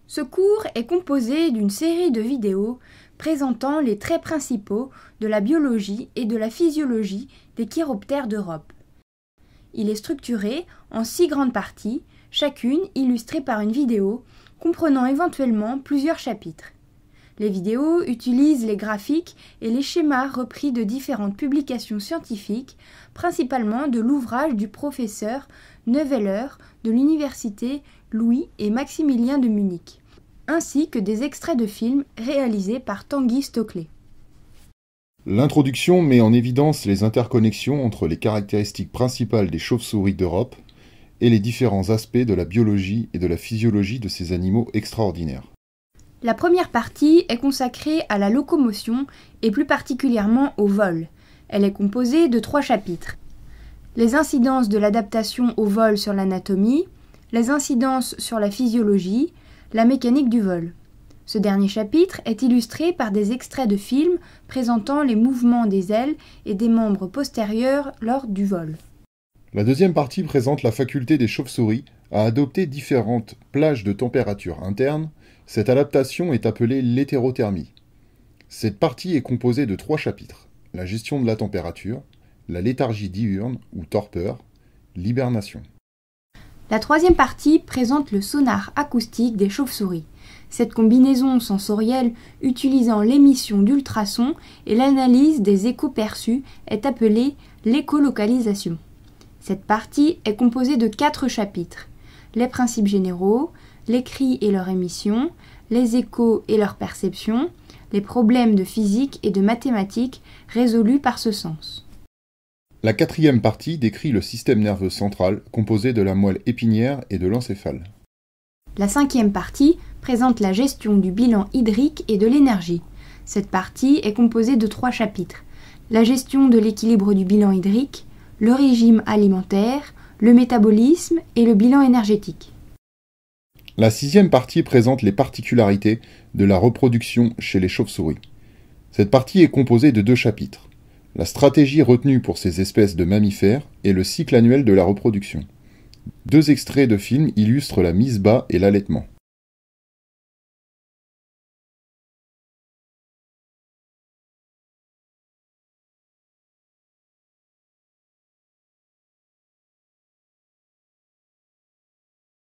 Ce cours est composé d'une série de vidéos présentant les traits principaux de la biologie et de la physiologie des chiroptères d'Europe. Il est structuré en 6 grandes parties, chacune illustrée par une vidéo, comprenant éventuellement plusieurs chapitres. Les vidéos utilisent les graphiques et les schémas repris de différentes publications scientifiques, principalement de l'ouvrage du professeur Neuweiler de l'université Louis et Maximilien de Munich, ainsi que des extraits de films réalisés par Tanguy Stoclet. L'introduction met en évidence les interconnexions entre les caractéristiques principales des chauves-souris d'Europe et les différents aspects de la biologie et de la physiologie de ces animaux extraordinaires. La première partie est consacrée à la locomotion et plus particulièrement au vol. Elle est composée de 3 chapitres. Les incidences de l'adaptation au vol sur l'anatomie, les incidences sur la physiologie, la mécanique du vol. Ce dernier chapitre est illustré par des extraits de films présentant les mouvements des ailes et des membres postérieurs lors du vol. La deuxième partie présente la faculté des chauves-souris à adopter différentes plages de température interne. Cette adaptation est appelée l'hétérothermie. Cette partie est composée de 3 chapitres: la gestion de la température, la léthargie diurne ou torpeur, l'hibernation. La troisième partie présente le sonar acoustique des chauves-souris. Cette combinaison sensorielle utilisant l'émission d'ultrasons et l'analyse des échos perçus est appelée l'écholocalisation. Cette partie est composée de 4 chapitres: les principes généraux, les cris et leur émission, les échos et leur perception, les problèmes de physique et de mathématiques résolus par ce sens. La quatrième partie décrit le système nerveux central composé de la moelle épinière et de l'encéphale. La 5e partie présente la gestion du bilan hydrique et de l'énergie. Cette partie est composée de 3 chapitres: la gestion de l'équilibre du bilan hydrique, le régime alimentaire, le métabolisme et le bilan énergétique. La 6e partie présente les particularités de la reproduction chez les chauves-souris. Cette partie est composée de 2 chapitres: la stratégie retenue pour ces espèces de mammifères et le cycle annuel de la reproduction. 2 extraits de films illustrent la mise bas et l'allaitement.